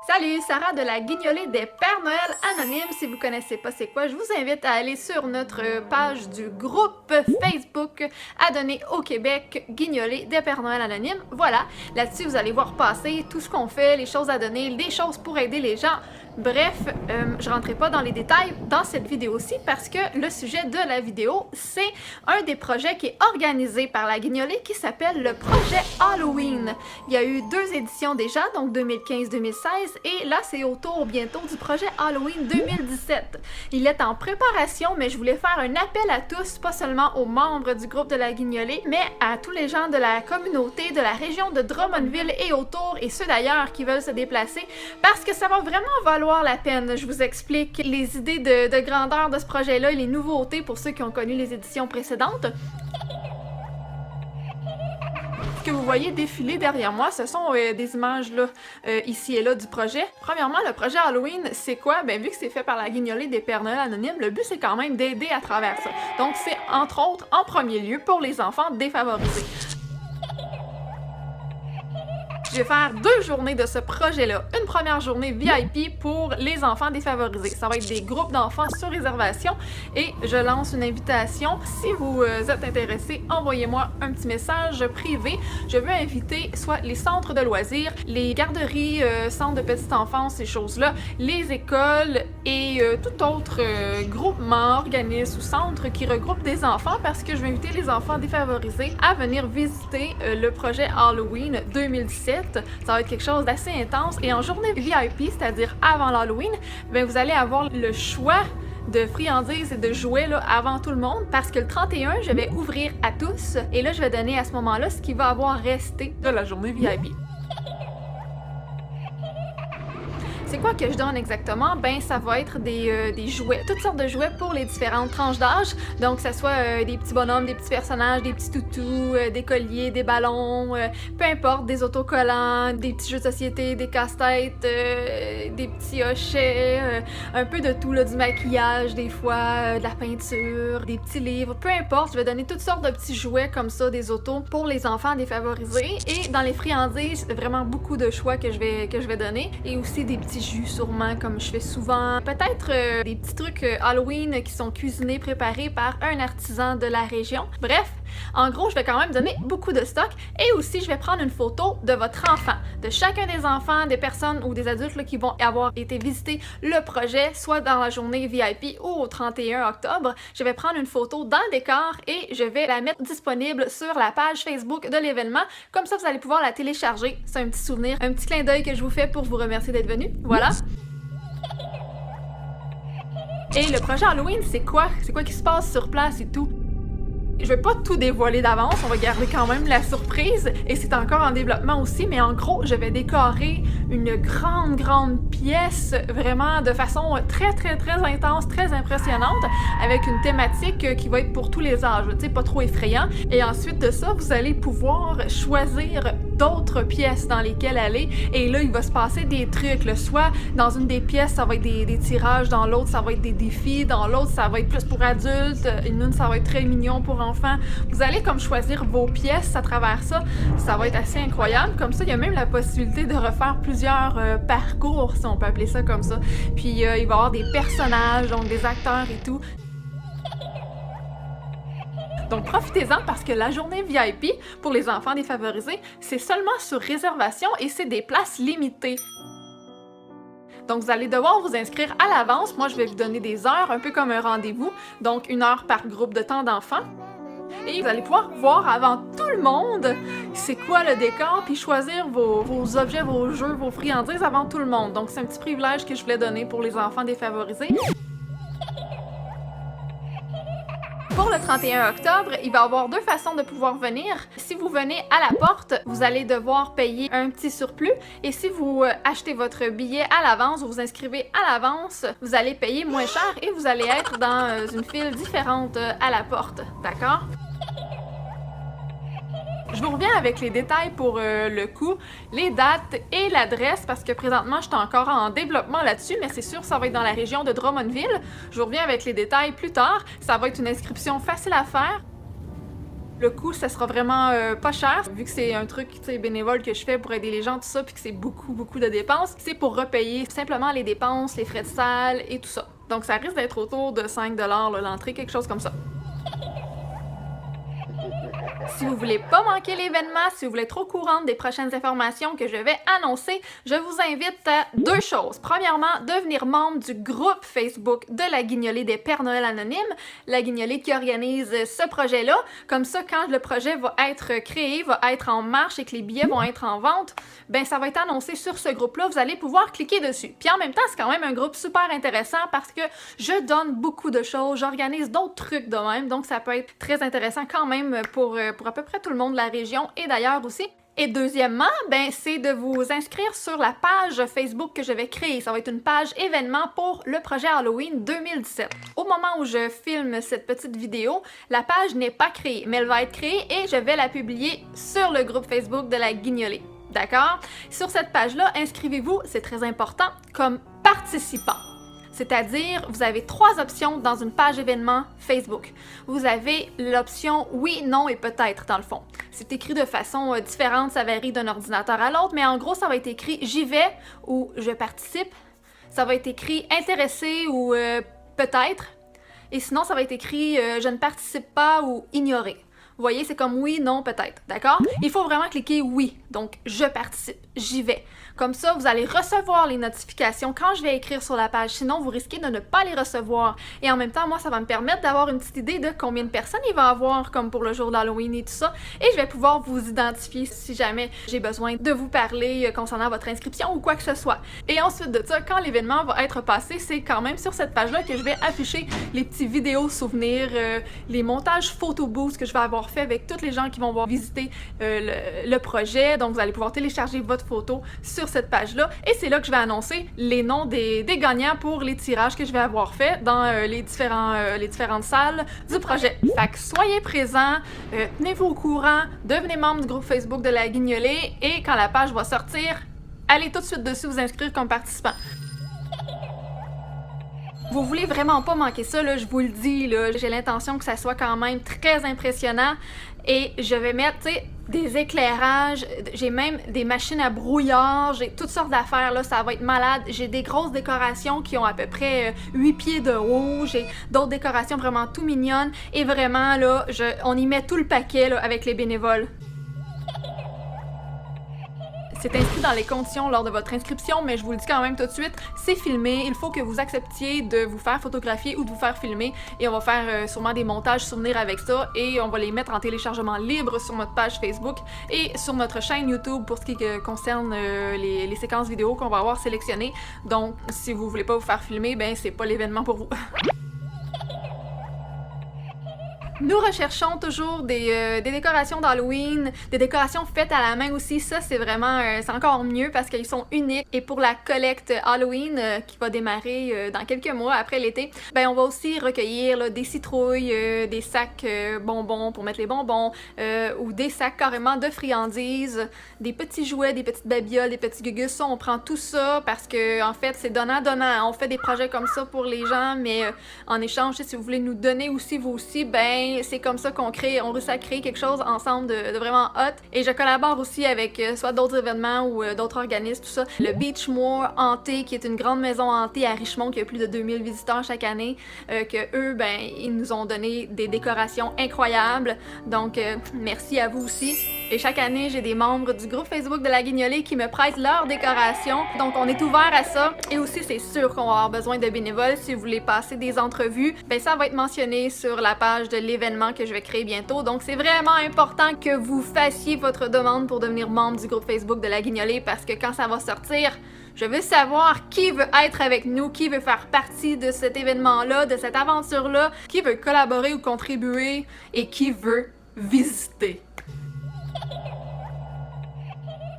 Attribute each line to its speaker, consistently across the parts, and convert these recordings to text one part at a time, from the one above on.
Speaker 1: Salut, Sarah de la Guignolée des Pères Noël Anonymes. Si vous connaissez pas c'est quoi, je vous invite à aller sur notre page du groupe Facebook à donner au Québec Guignolée des Pères Noël Anonymes. Voilà, là-dessus vous allez voir passer tout ce qu'on fait, les choses à donner, des choses pour aider les gens. Bref, je rentrerai pas dans les détails dans cette vidéo-ci parce que le sujet de la vidéo, c'est un des projets qui est organisé par la Guignolée qui s'appelle le projet Halloween. Il y a eu 2 éditions déjà, donc 2015-2016, et là c'est au tour bientôt du projet Halloween 2017. Il est en préparation, mais je voulais faire un appel à tous, pas seulement aux membres du groupe de la Guignolée, mais à tous les gens de la communauté, de la région de Drummondville et autour, et ceux d'ailleurs qui veulent se déplacer, parce que ça va vraiment valoir la peine. Je vous explique les idées de grandeur de ce projet-là et les nouveautés pour ceux qui ont connu les éditions précédentes. Ce que vous voyez défiler derrière moi, ce sont des images là, ici et là du projet. Premièrement, le projet Halloween, c'est quoi? Ben, vu que c'est fait par la Guignolée des Pères Noël Anonymes, le but c'est quand même d'aider à travers ça. Donc c'est entre autres, en premier lieu, pour les enfants défavorisés. Je vais faire 2 journées de ce projet-là. Une première journée VIP pour les enfants défavorisés. Ça va être des groupes d'enfants sur réservation et je lance une invitation. Si vous êtes intéressé, envoyez-moi un petit message privé. Je veux inviter soit les centres de loisirs, les garderies, centres de petite enfance, ces choses-là, les écoles et tout autre groupement, organisme ou centre qui regroupe des enfants parce que je vais inviter les enfants défavorisés à venir visiter le projet Halloween 2017. Ça va être quelque chose d'assez intense et en journée VIP, c'est-à-dire avant l'Halloween, ben vous allez avoir le choix de friandises et de jouets là, avant tout le monde parce que le 31, je vais ouvrir à tous et là, je vais donner à ce moment-là ce qui va avoir resté de la journée VIP. C'est quoi que je donne exactement? Ben, ça va être des jouets, toutes sortes de jouets pour les différentes tranches d'âge. Donc, que ce soit des petits bonhommes, des petits personnages, des petits toutous, des colliers, des ballons, peu importe, des autocollants, des petits jeux de société, des casse-têtes, des petits hochets, un peu de tout, là, du maquillage des fois, de la peinture, des petits livres, peu importe. Je vais donner toutes sortes de petits jouets comme ça, des autos, pour les enfants défavorisés. Et dans les friandises, vraiment beaucoup de choix que je vais donner. Et aussi des petits jus sûrement comme je fais souvent. Peut-être des petits trucs Halloween qui sont cuisinés, préparés par un artisan de la région. Bref, en gros, je vais quand même donner beaucoup de stock et aussi je vais prendre une photo de votre enfant, de chacun des enfants, des personnes ou des adultes là, qui vont avoir été visiter le projet, soit dans la journée VIP ou au 31 octobre. Je vais prendre une photo dans le décor et je vais la mettre disponible sur la page Facebook de l'événement. Comme ça, vous allez pouvoir la télécharger. C'est un petit souvenir, un petit clin d'œil que je vous fais pour vous remercier d'être venu. Voilà. Et le projet Halloween, c'est quoi? C'est quoi qui se passe sur place et tout? Je vais pas tout dévoiler d'avance, on va garder quand même la surprise et c'est encore en développement aussi, mais en gros, je vais décorer une grande pièce vraiment de façon très intense, très impressionnante avec une thématique qui va être pour tous les âges, tu sais, pas trop effrayant. Et ensuite de ça, vous allez pouvoir choisir d'autres pièces dans lesquelles aller et là, il va se passer des trucs, là. Soit dans une des pièces, ça va être des tirages, dans l'autre, ça va être des défis, dans l'autre, ça va être plus pour adultes, une ça va être très mignon pour enfants. Vous allez comme choisir vos pièces à travers ça. Ça va être assez incroyable. Comme ça, il y a même la possibilité de refaire plusieurs parcours, si on peut appeler ça comme ça. Puis il va y avoir des personnages, donc des acteurs et tout. Donc profitez-en parce que la journée VIP pour les enfants défavorisés, c'est seulement sur réservation et c'est des places limitées. Donc, vous allez devoir vous inscrire à l'avance. Moi, je vais vous donner des heures, un peu comme un rendez-vous. Donc, 1 heure par groupe de temps d'enfants. Et vous allez pouvoir voir avant tout le monde c'est quoi le décor, puis choisir vos objets, vos jeux, vos friandises avant tout le monde. Donc, c'est un petit privilège que je voulais donner pour les enfants défavorisés. Pour le 31 octobre, il va y avoir 2 façons de pouvoir venir. Si vous venez à la porte, vous allez devoir payer un petit surplus. Et si vous achetez votre billet à l'avance, vous vous inscrivez à l'avance, vous allez payer moins cher et vous allez être dans une file différente à la porte. D'accord? Je vous reviens avec les détails pour le coût, les dates et l'adresse parce que présentement, je suis encore en développement là-dessus, mais c'est sûr, ça va être dans la région de Drummondville. Je vous reviens avec les détails plus tard. Ça va être une inscription facile à faire. Le coût, ça sera vraiment pas cher, vu que c'est un truc bénévole que je fais pour aider les gens, tout ça, puis que c'est beaucoup de dépenses. C'est pour repayer simplement les dépenses, les frais de salle et tout ça. Donc ça risque d'être autour de 5$ l'entrée, quelque chose comme ça. Si vous voulez pas manquer l'événement, si vous voulez être au courant des prochaines informations que je vais annoncer, je vous invite à 2 choses. Premièrement, devenir membre du groupe Facebook de la Guignolée des Pères Noël Anonymes, la Guignolée qui organise ce projet-là. Comme ça, quand le projet va être créé, va être en marche et que les billets vont être en vente, ben ça va être annoncé sur ce groupe-là. Vous allez pouvoir cliquer dessus. Puis en même temps, c'est quand même un groupe super intéressant parce que je donne beaucoup de choses, j'organise d'autres trucs de même, donc ça peut être très intéressant quand même pour à peu près tout le monde de la région et d'ailleurs aussi. Et deuxièmement, ben, c'est de vous inscrire sur la page Facebook que je vais créer. Ça va être une page événement pour le projet Halloween 2017. Au moment où je filme cette petite vidéo, la page n'est pas créée, mais elle va être créée et je vais la publier sur le groupe Facebook de la Guignolée. D'accord? Sur cette page-là, inscrivez-vous, c'est très important, comme participant. C'est-à-dire, vous avez 3 options dans une page événement Facebook. Vous avez l'option oui, non et peut-être dans le fond. C'est écrit de façon différente, ça varie d'un ordinateur à l'autre, mais en gros, ça va être écrit j'y vais ou je participe. Ça va être écrit intéressé ou peut-être. Et sinon, ça va être écrit je ne participe pas ou ignorer. Vous voyez, c'est comme oui, non, peut-être, d'accord? Il faut vraiment cliquer oui, donc je participe, j'y vais. Comme ça, vous allez recevoir les notifications quand je vais écrire sur la page, sinon vous risquez de ne pas les recevoir. Et en même temps, moi, ça va me permettre d'avoir une petite idée de combien de personnes il va y avoir, comme pour le jour d'Halloween et tout ça. Et je vais pouvoir vous identifier si jamais j'ai besoin de vous parler concernant votre inscription ou quoi que ce soit. Et ensuite de ça, quand l'événement va être passé, c'est quand même sur cette page-là que je vais afficher les petits vidéos souvenirs, les montages photo boost que je vais avoir fait avec toutes les gens qui vont voir visiter le projet. Donc, vous allez pouvoir télécharger votre photo sur cette page-là. Et c'est là que je vais annoncer les noms des gagnants pour les tirages que je vais avoir fait dans les différentes salles du projet. Fait que soyez présents, tenez-vous au courant, devenez membre du groupe Facebook de la Guignolée et quand la page va sortir, allez tout de suite dessus vous inscrire comme participant. Vous voulez vraiment pas manquer ça, là, je vous le dis, là, j'ai l'intention que ça soit quand même très impressionnant et je vais mettre, tu sais, des éclairages, j'ai même des machines à brouillard, j'ai toutes sortes d'affaires, là, ça va être malade. J'ai des grosses décorations qui ont à peu près 8 pieds de haut, j'ai d'autres décorations vraiment tout mignonnes et vraiment, là, on y met tout le paquet, là, avec les bénévoles. C'est inscrit dans les conditions lors de votre inscription, mais je vous le dis quand même tout de suite, c'est filmé. Il faut que vous acceptiez de vous faire photographier ou de vous faire filmer et on va faire sûrement des montages souvenirs avec ça et on va les mettre en téléchargement libre sur notre page Facebook et sur notre chaîne YouTube pour ce qui concerne les séquences vidéo qu'on va avoir sélectionnées. Donc, si vous voulez pas vous faire filmer, ben c'est pas l'événement pour vous. Nous recherchons toujours des décorations d'Halloween, des décorations faites à la main aussi. Ça, c'est vraiment, c'est encore mieux parce qu'ils sont uniques. Et pour la collecte Halloween qui va démarrer dans quelques mois après l'été, ben on va aussi recueillir là, des citrouilles, des sacs bonbons pour mettre les bonbons, ou des sacs carrément de friandises, des petits jouets, des petites babioles, des petits gugus. Ça, on prend tout ça parce que en fait, c'est donnant-donnant. On fait des projets comme ça pour les gens, mais en échange, si vous voulez nous donner aussi, vous aussi, ben c'est comme ça qu'on réussit à créer quelque chose ensemble de vraiment hot. Et je collabore aussi avec soit d'autres événements ou d'autres organismes, tout ça. Le Beachmore Hanté, qui est une grande maison hantée à Richmond qui a plus de 2000 visiteurs chaque année, que eux, ben, ils nous ont donné des décorations incroyables. Donc, merci à vous aussi. Et chaque année, j'ai des membres du groupe Facebook de la Guignolée qui me prêtent leurs décorations. Donc, on est ouvert à ça. Et aussi, c'est sûr qu'on va avoir besoin de bénévoles. Si vous voulez passer des entrevues, ben ça va être mentionné sur la page de l'événement que je vais créer bientôt. Donc, c'est vraiment important que vous fassiez votre demande pour devenir membre du groupe Facebook de la Guignolée parce que quand ça va sortir, je veux savoir qui veut être avec nous, qui veut faire partie de cet événement-là, de cette aventure-là, qui veut collaborer ou contribuer et qui veut visiter.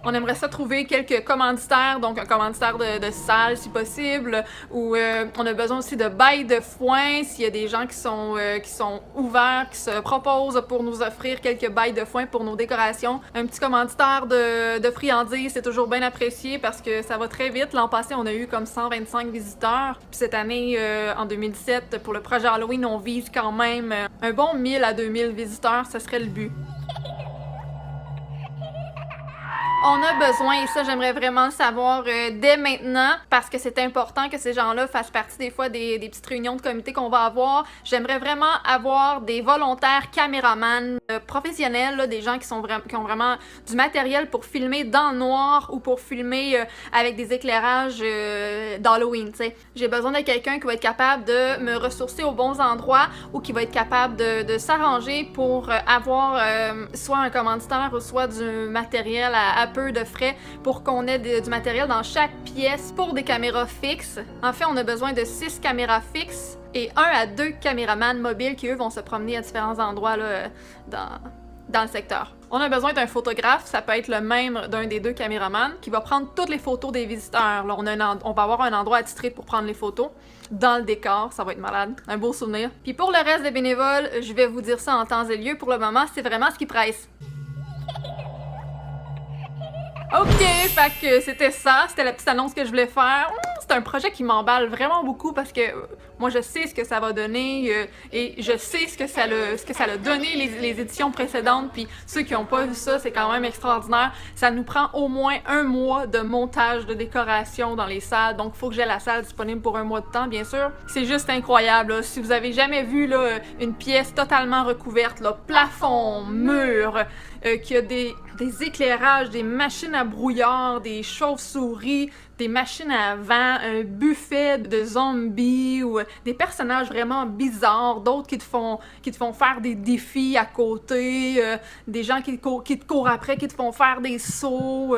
Speaker 1: On aimerait ça trouver quelques commanditaires, donc un commanditaire de salle si possible, ou on a besoin aussi de bails de foin, s'il y a des gens qui sont ouverts, qui se proposent pour nous offrir quelques bails de foin pour nos décorations. Un petit commanditaire de friandises, c'est toujours bien apprécié parce que ça va très vite. L'an passé, on a eu comme 125 visiteurs. Puis cette année, en 2017, pour le projet Halloween, on vise quand même un bon 1000 à 2000 visiteurs, ce serait le but. On a besoin, et ça j'aimerais vraiment le savoir dès maintenant, parce que c'est important que ces gens-là fassent partie des fois des petites réunions de comité qu'on va avoir. J'aimerais vraiment avoir des volontaires caméramans professionnels, là, des gens qui ont vraiment du matériel pour filmer dans le noir ou pour filmer avec des éclairages d'Halloween, tu sais. J'ai besoin de quelqu'un qui va être capable de me ressourcer aux bons endroits ou qui va être capable de s'arranger pour avoir soit un commanditaire ou soit du matériel à peu de frais pour qu'on ait du matériel dans chaque pièce pour des caméras fixes. En fait, on a besoin de 6 caméras fixes et 1 à 2 caméramans mobiles qui, eux, vont se promener à différents endroits là, dans le secteur. On a besoin d'un photographe, ça peut être le même d'un des 2 caméramans, qui va prendre toutes les photos des visiteurs. Là, on va avoir un endroit attitré pour prendre les photos. Dans le décor, ça va être malade. Un beau souvenir. Puis pour le reste des bénévoles, je vais vous dire ça en temps et lieu. Pour le moment, c'est vraiment ce qui presse. Ok, fait que c'était ça, c'était la petite annonce que je voulais faire. C'est un projet qui m'emballe vraiment beaucoup parce que moi je sais ce que ça va donner et je sais ce que ça a donné les éditions précédentes, puis ceux qui n'ont pas vu ça, c'est quand même extraordinaire. Ça nous prend au moins 1 mois de montage de décoration dans les salles, donc il faut que j'ai la salle disponible pour 1 mois de temps, bien sûr. C'est juste incroyable, là. Si vous avez jamais vu là, une pièce totalement recouverte, là, plafond, mur, qui a des éclairages, des machines à brouillard, des chauves-souris, des machines à vent, un buffet de zombies ou des personnages vraiment bizarres, d'autres qui te font faire des défis à côté, des gens qui te courent après, qui te font faire des sauts,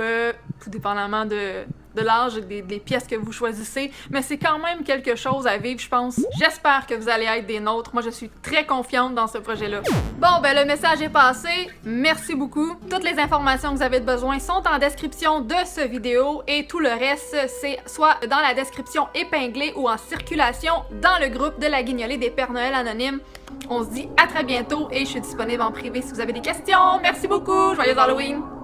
Speaker 1: tout dépendamment de l'âge et des pièces que vous choisissez, mais c'est quand même quelque chose à vivre, je pense. J'espère que vous allez être des nôtres. Moi, je suis très confiante dans ce projet-là. Bon, ben le message est passé. Merci beaucoup. Toutes les informations que vous avez besoin sont en description de ce vidéo et tout le reste, c'est soit dans la description épinglée ou en circulation dans le groupe de la Guignolée des Pères Noël anonymes. On se dit à très bientôt et je suis disponible en privé si vous avez des questions. Merci beaucoup. Joyeux Halloween!